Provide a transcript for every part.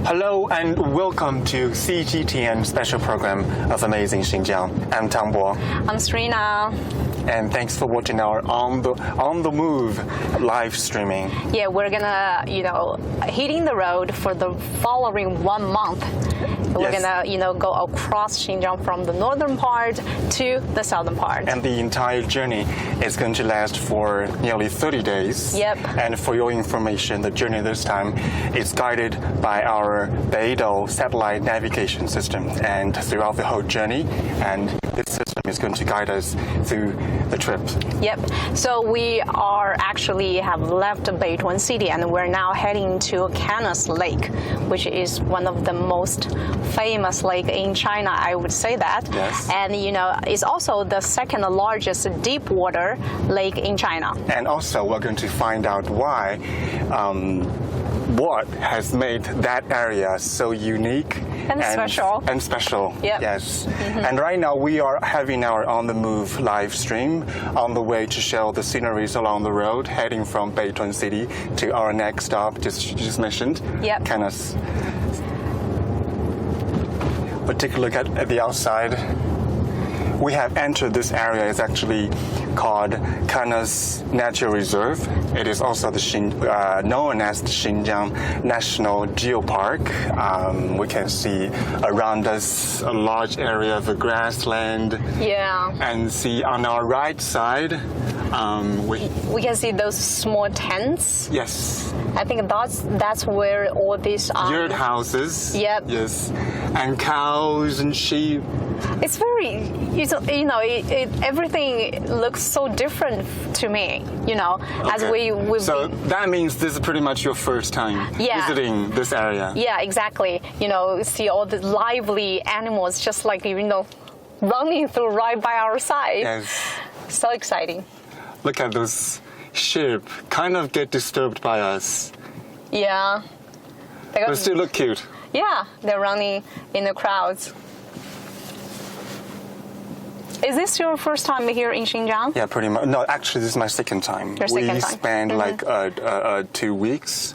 Hello and welcome to CGTN special program of Amazing Xinjiang. I'm Tang. I'm Serena. And thanks for watching our on the move live streaming. Yeah, we're gonna, hitting the road for the following 1 month. We're gonna, go across Xinjiang from the northern part to the southern part. And the entire journey is going to last for nearly 30 days. Yep. And for your information, the journey this time is guided by our Beidou satellite navigation system. And throughout the whole journey, and this system is going to guide us through the trip. Yep. So we have left Beituan City and we're now heading to Kanas Lake, which is one of the most famous lake in China, I would say that. Yes. And it's also the second largest deep water lake in China. And also we're going to find out why what has made that area so unique and special. Yep. Yes. Mm-hmm. And right now we are having our On the Move live stream on the way to show the sceneries along the road, heading from Beituan City to our next stop, just mentioned, Kanas. But take a look at the outside. We have entered this area. It's actually called Kanas Natural Reserve. It is also known as the Xinjiang National Geopark. We can see around us a large area of grassland. Yeah. And see on our right side, we can see those small tents. Yes. I think that's where all these yurt houses. Yep. Yes. And cows and sheep. It's very, everything looks so different to me, as we've So that means this is pretty much your first time visiting this area. Yeah, exactly. See all the lively animals just like, running through right by our side. Yes. So exciting. Look at those sheep, kind of get disturbed by us. Yeah. But still look cute. Yeah, they're running in the crowds. Is this your first time here in Xinjiang? Yeah, pretty much. No, actually, this is my second time. We spent like 2 weeks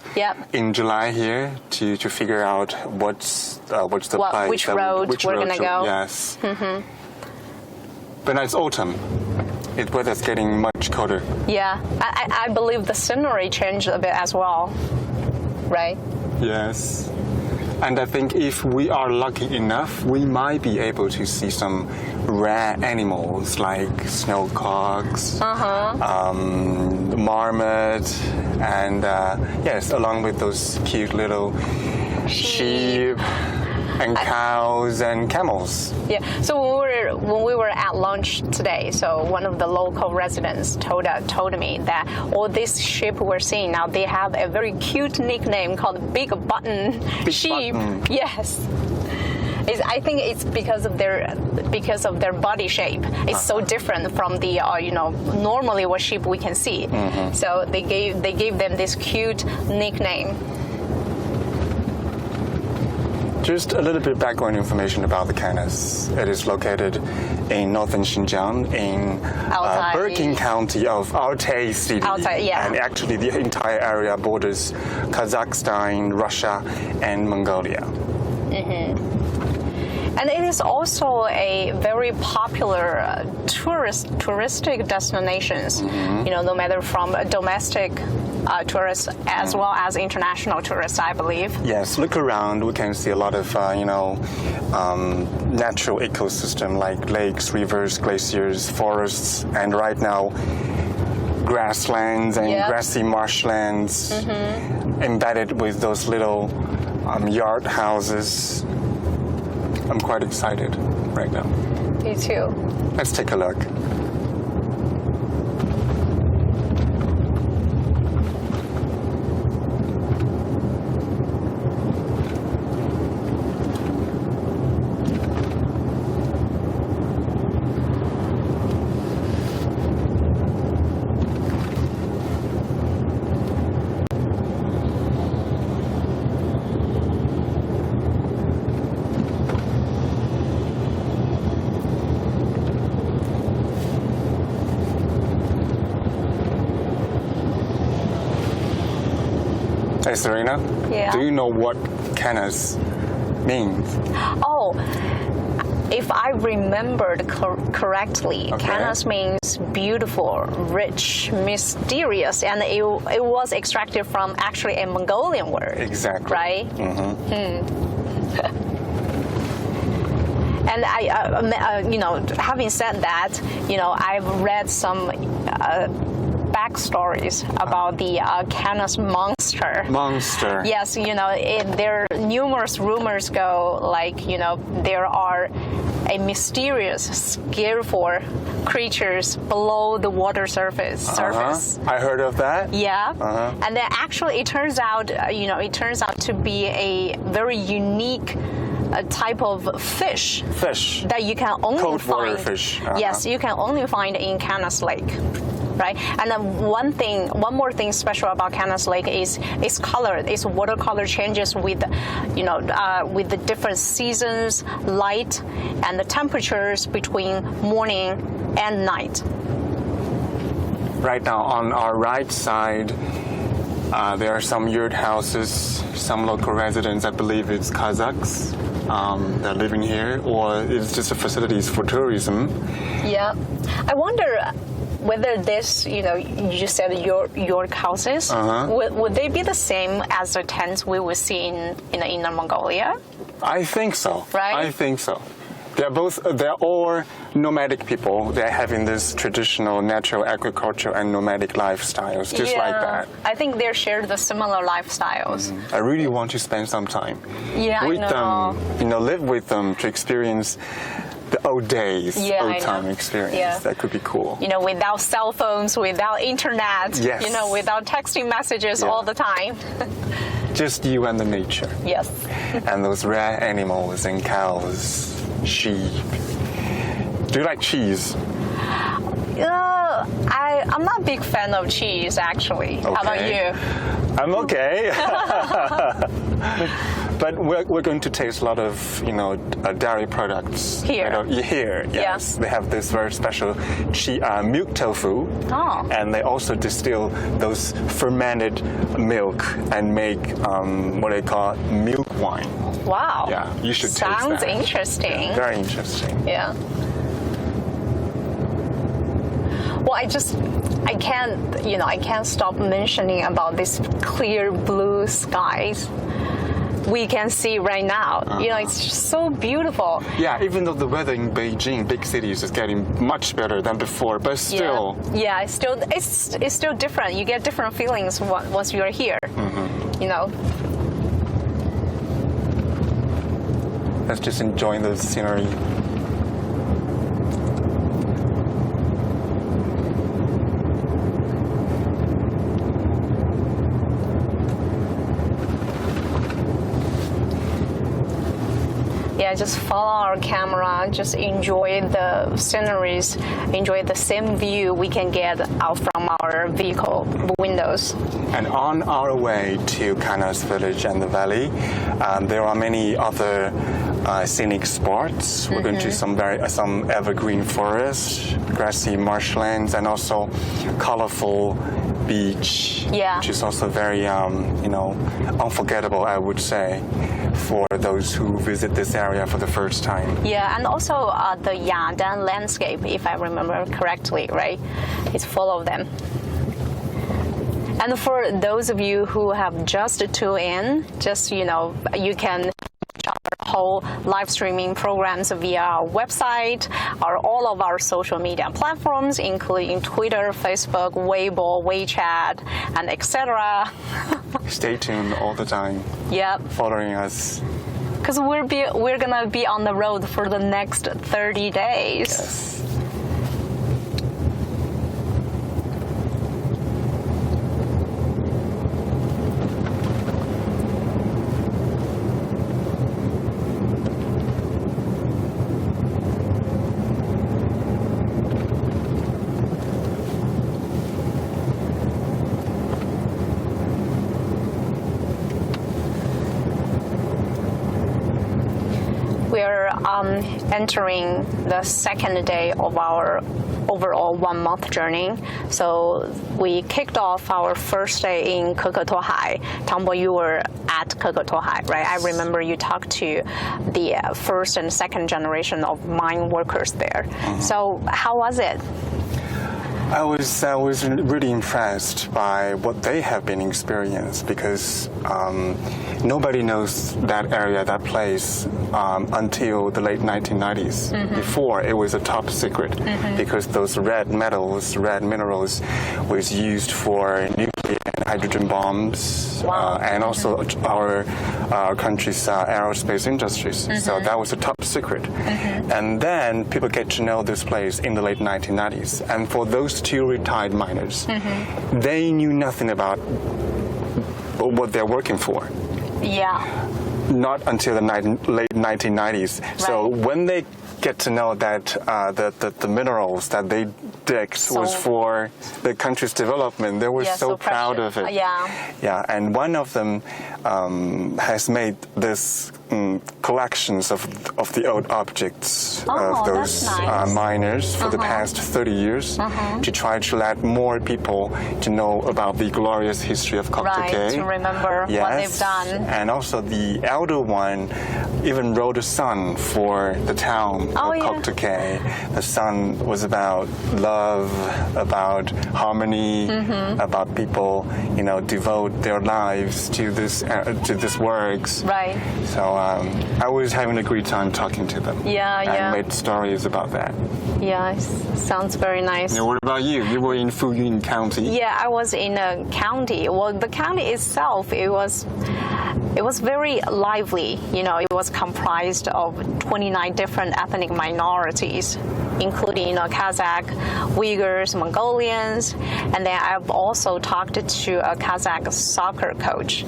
in July here to figure out what's the place. Which road we're going to go. Yes. Mm-hmm. But now it's autumn. The weather's getting much colder. Yeah, I believe the scenery changed a bit as well, right? Yes. And I think if we are lucky enough, we might be able to see some rare animals like snowcocks, marmot, and along with those cute little sheep and cows and camels. Yeah. So when we were at lunch today, so one of the local residents told me that all these sheep we're seeing now, they have a very cute nickname called Big Button Sheep. Button. Yes. I think it's because of their body shape. It's so different from the normally what sheep we can see. Mm-hmm. So they gave them this cute nickname. Just a little bit background information about the Kanas. It is located in northern Xinjiang in Birkin County of Altai City. And actually the entire area borders Kazakhstan, Russia, and Mongolia. Mm-hmm. And it is also a very popular touristic destinations, no matter from domestic tourists as well as international tourists, I believe. Yes, look around, we can see a lot of, natural ecosystem like lakes, rivers, glaciers, forests, and right now, grasslands and grassy marshlands embedded with those little yard houses. I'm quite excited right now. Me too. Let's take a look. Hey, Serena. Yeah. Do you know what Kanas means? Oh, if I remembered correctly, Okay. Kanas means beautiful, rich, mysterious, and it was extracted from actually a Mongolian word. Exactly. Right? And having said that, I've read some backstories about the Kanas monster. Monster. Yes, there are numerous rumors go like, there are a mysterious, scareful creatures below the water surface. I heard of that. Yeah, and then actually it turns out, to be a very unique type of fish. Fish. That you can only Cold water find. fish. Yes, you can only find in Kanas Lake. Right, and then one more thing special about Kanas Lake is its color. Its watercolor changes with, with the different seasons, light, and the temperatures between morning and night. Right now, on our right side, there are some yurt houses, some local residents. I believe it's Kazakhs that are living here, or it's just a facilities for tourism. Yeah, I wonder whether this, you said your houses, would they be the same as the tents we would see in Inner Mongolia? I think so. Right? I think so. They're all nomadic people. They're having this traditional natural agriculture and nomadic lifestyles, just like that. I think they share the similar lifestyles. I really want to spend some time with them, live with them to experience the old days, old time experience. Yeah. That could be cool. Without cell phones, without internet, Yes. Without texting messages all the time. Just you and the nature. Yes. And those rare animals and cows, sheep. Do you like cheese? I'm not a big fan of cheese, actually. Okay. How about you? I'm okay. But we're going to taste a lot of, dairy products. Here? Here, yes. Yeah. They have this very special milk tofu. Oh. And they also distill those fermented milk and make what they call milk wine. Wow. Yeah, you should taste that. Sounds interesting. Yeah, very interesting. Yeah. Well, I can't stop mentioning about these clear blue skies we can see right now. It's just so beautiful. Yeah, even though the weather in Beijing, big cities, is getting much better than before, but still. Yeah, it's still different. You get different feelings once you're here. Let's just enjoy the scenery. Yeah, just follow our camera, just enjoy the sceneries, enjoy the same view we can get out from our vehicle windows. And on our way to Kanas Village and the valley, there are many other scenic spots. We're going to some evergreen forests, grassy marshlands, and also colorful beach, which is also very unforgettable, I would say, for those who visit this area for the first time. Yeah, and also the Yadan landscape, if I remember correctly, right? It's full of them. And for those of you who have just tuned in, you can watch our whole live streaming programs via our website, or all of our social media platforms, including Twitter, Facebook, Weibo, WeChat, and etc. Stay tuned all the time. Yep. Following us. Because we're gonna be on the road for the next 30 days. Yes. entering the second day of our overall 1 month journey. So we kicked off our first day in Kokoto High. Tangbo, you were at Kokoto High, right? I remember you talked to the first and second generation of mine workers there. So how was it? I was really impressed by what they have been experienced because nobody knows that area, that place until the late 1990s. Before it was a top secret because those red minerals was used for nuclear and hydrogen bombs and also our country's aerospace industries. So that was a top secret. And then people get to know this place in the late 1990s. And for those two retired miners, they knew nothing about what they're working for. Yeah. Not until the late 1990s. Right. So when they get to know that the minerals that they dig was for the country's development, they were so proud of it. Yeah, and one of them has made this collections of the old objects of those miners for the past 30 years to try to let more people to know about the glorious history of Kokoto High. Right, to remember what they've done. And also the elder one even wrote a song for the town of Kokoto High. The song was about love, about harmony, about people, devote their lives to this works. Right. So I was having a great time talking to them. And made stories about that. Yeah, sounds very nice. Now, what about you? You were in Fuyun County. Yeah, I was in a county. Well, the county itself, it was very lively. It was comprised of 29 different ethnic minorities, including Kazakh, Uyghurs, Mongolians, and then I've also talked to a Kazakh soccer coach.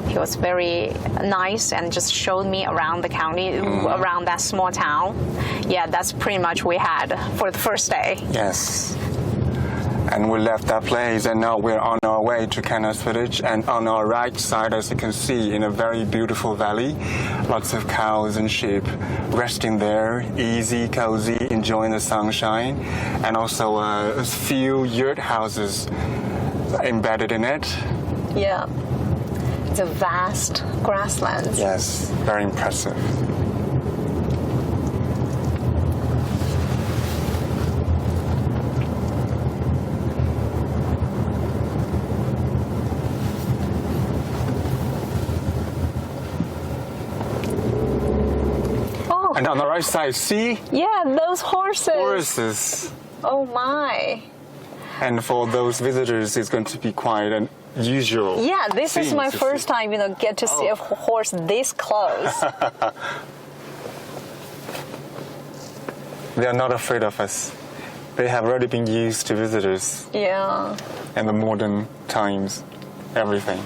He was very nice and just showed me around the county, around that small town. Yeah, that's pretty much we had for the first day. Yes. And we left that place, and now we're on our way to Kanas Village. And on our right side, as you can see, in a very beautiful valley, lots of cows and sheep resting there, easy, cozy, enjoying the sunshine, and also a few yurt houses embedded in it. Yeah, it's a vast grasslands. Yes, very impressive. And on the right side, see? Yeah, those horses. Horses. Oh my. And for those visitors, it's going to be quite unusual. Yeah, this is my first time, get to see a horse this close. They are not afraid of us. They have already been used to visitors. Yeah. And the modern times, everything.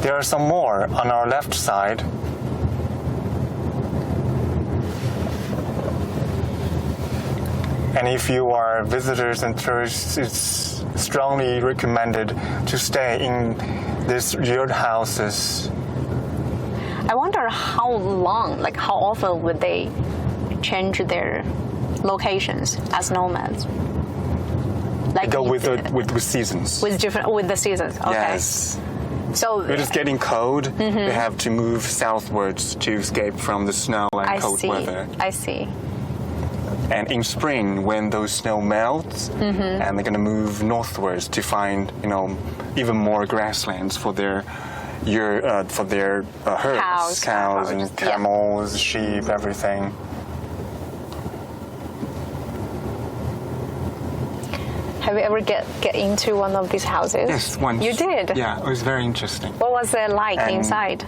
There are some more on our left side. And if you are visitors and tourists, it's strongly recommended to stay in these yurt houses. I wonder how often would they change their locations as nomads? Like go with the seasons. With the seasons. Okay. Yes. So it is getting cold. They have to move southwards to escape from the snow and cold weather. I see. And in spring, when those snow melts, and they're going to move northwards to find, even more grasslands for their herds, cows and camels, sheep, everything. Have you ever get into one of these houses? Yes, once. You did? Yeah, it was very interesting. What was it like inside?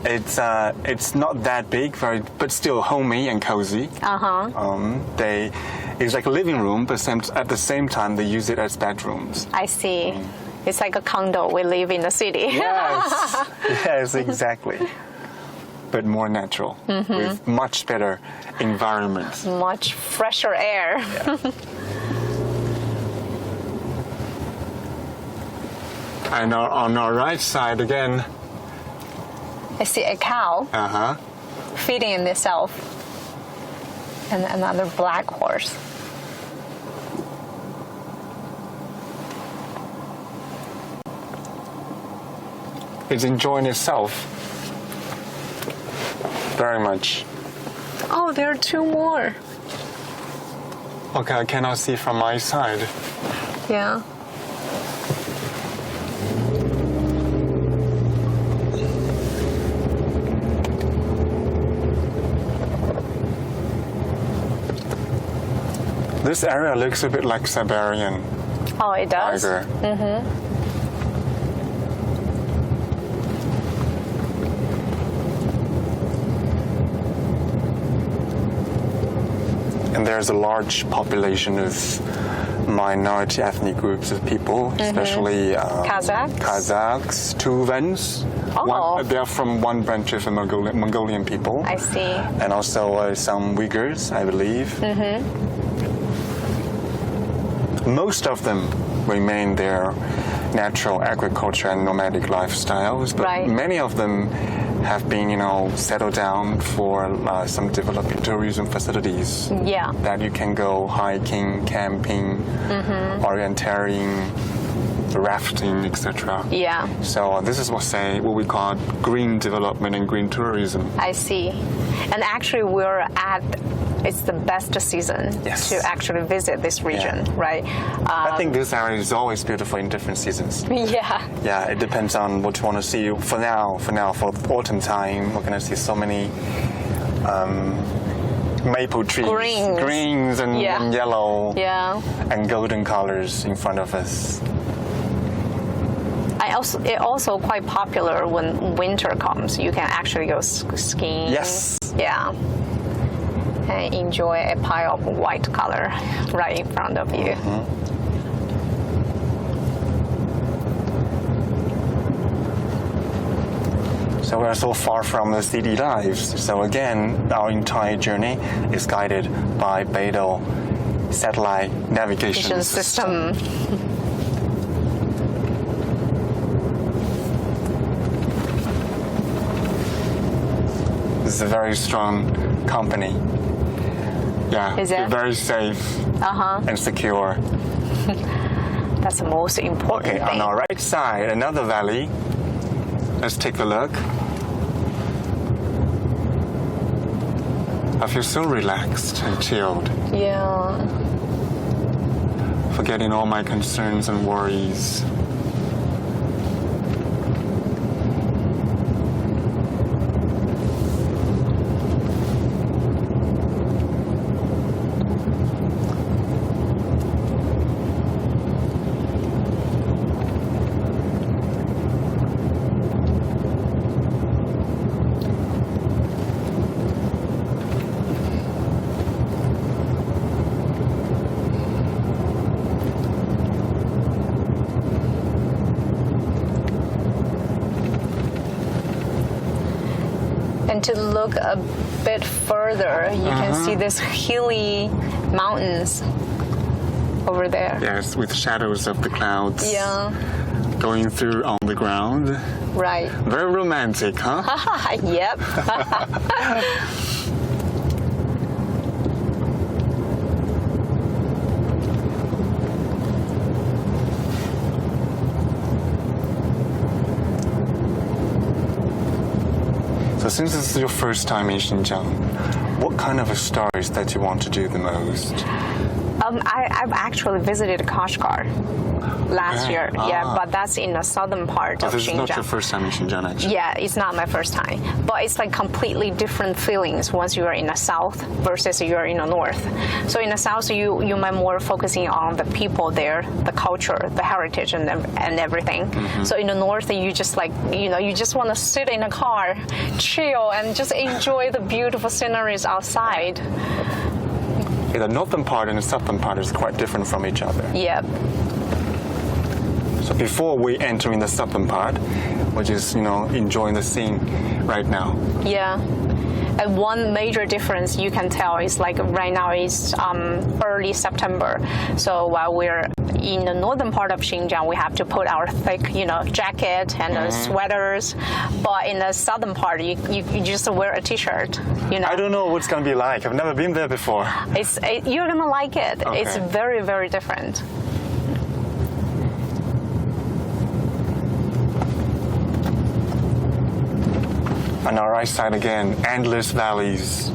It's not that big, but still homey and cozy. Uh-huh. It's like a living room, but at the same time they use it as bedrooms. I see. It's like a condo. We live in the city. Yes, yes, exactly. But more natural, with much better environment. Much fresher air. Yeah. And on our right side again. I see a cow feeding itself, and another black horse. It's enjoying itself very much. Oh, there are two more. Okay, I cannot see from my side. Yeah. This area looks a bit like Siberian Oh, it does? tiger. And there's a large population of minority ethnic groups of people, especially Kazakhs, Tuvans. Oh. They're from one branch of the Mongolian people. I see. And also some Uyghurs, I believe. Most of them remain their natural agriculture and nomadic lifestyles, but many of them have been, settled down for some developing tourism facilities. Yeah. That you can go hiking, camping, orienteering, rafting, etc. Yeah. So this is what we call green development and green tourism. I see. And actually it's the best season to actually visit this region, right? I think this area is always beautiful in different seasons. Yeah. Yeah, it depends on what you want to see. For autumn time, we're going to see so many maple trees. Greens and yellow and golden colors in front of us. It's also quite popular when winter comes. You can actually go skiing. Yes. Yeah. And enjoy a pile of white color right in front of you. So we're so far from the city lives. So again, our entire journey is guided by Beidou satellite navigation system. This is a very strong company. Yeah, is it? Very safe and secure. That's the most important thing. On our right side, another valley. Let's take a look. I feel so relaxed and chilled. Yeah. Forgetting all my concerns and worries. And to look a bit further, you can see these hilly mountains over there. Yes, with shadows of the clouds going through on the ground. Right. Very romantic, huh? Yep. So since this is your first time in Xinjiang, what kind of stories that you want to do the most? I've actually visited Kashgar last year, but that's in the southern part of This Xinjiang. is not your first time in Xinjiang, actually. Yeah, it's not my first time, but it's like completely different feelings once you are in the south versus you are in the north. So in the south, you might more focusing on the people there, the culture, the heritage, and everything. So in the north, you just you just want to sit in a car, chill, and just enjoy the beautiful sceneries outside. the northern part and the southern part is quite different from each other. Yep. So before we enter in the southern part, which is, enjoying the scene right now. Yeah. And one major difference you can tell is like right now it's early September. So while we're in the northern part of Xinjiang, we have to put our thick, jacket and sweaters. But in the southern part, you just wear a t-shirt. I don't know what it's going to be like. I've never been there before. You're going to like it. Okay. It's very, very different. On our right side again, endless valleys.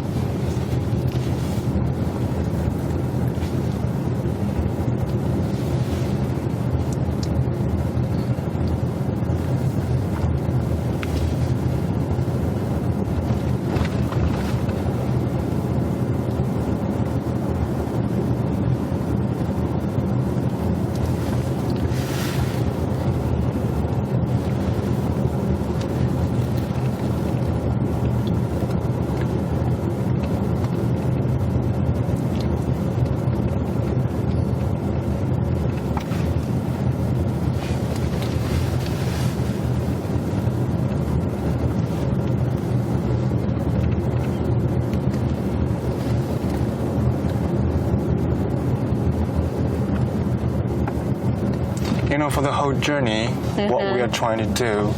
For the whole journey, what we are trying to do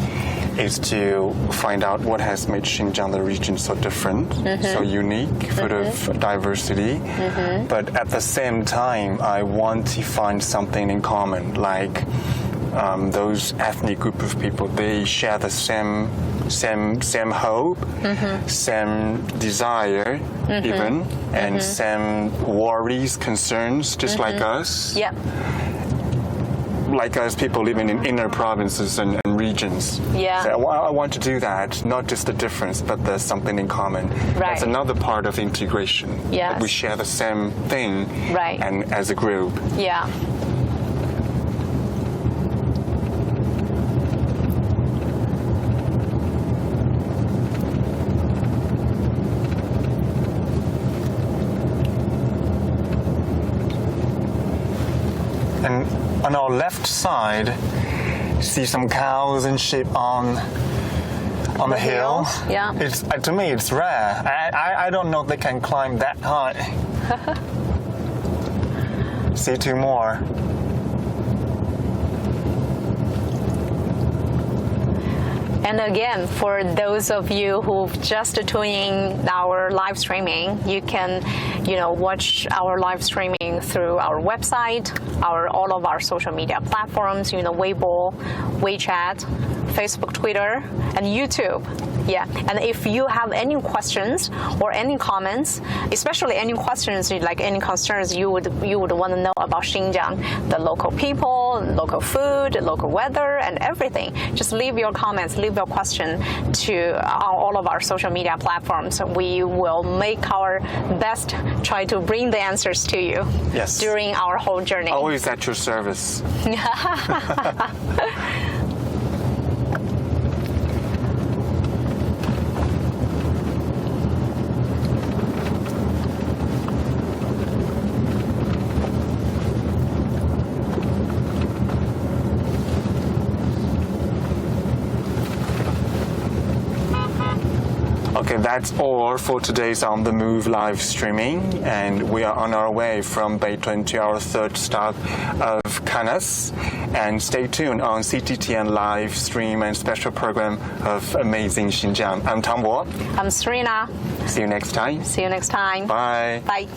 is to find out what has made Xinjiang the region so different, so unique, full of diversity. But at the same time, I want to find something in common, like those ethnic group of people. They share the same hope, same desire, even, and same worries, concerns, just like us. Yep. Like us, people living in inner provinces and regions. Yeah. So I want to do that, not just the difference, but there's something in common. Right. That's another part of integration. Yes. That we share the same thing. Right. And as a group. Yeah. And on our left side, see some cows and sheep on the hill. Yeah. It's to me it's rare. I don't know if they can climb that high. See two more. And again, for those of you who've just tuned in our live streaming, you can, watch our live streaming through our website, all of our social media platforms, Weibo, WeChat, Facebook, Twitter, and YouTube. Yeah, and if you have any questions or any comments, especially any questions like any concerns you would want to know about Xinjiang, the local people, local food, local weather, and everything, just leave your comments, leave your question on all of our social media platforms. We will make our best, try to bring the answers to you. Yes. During our whole journey. Always at your service. Okay, that's all for today's On The Move live streaming, and we are on our way from Beitun to our third stop of Kanas. And stay tuned on CGTN live stream and special program of Amazing Xinjiang. I'm Tang. I'm Serena. See you next time. See you next time. Bye. Bye.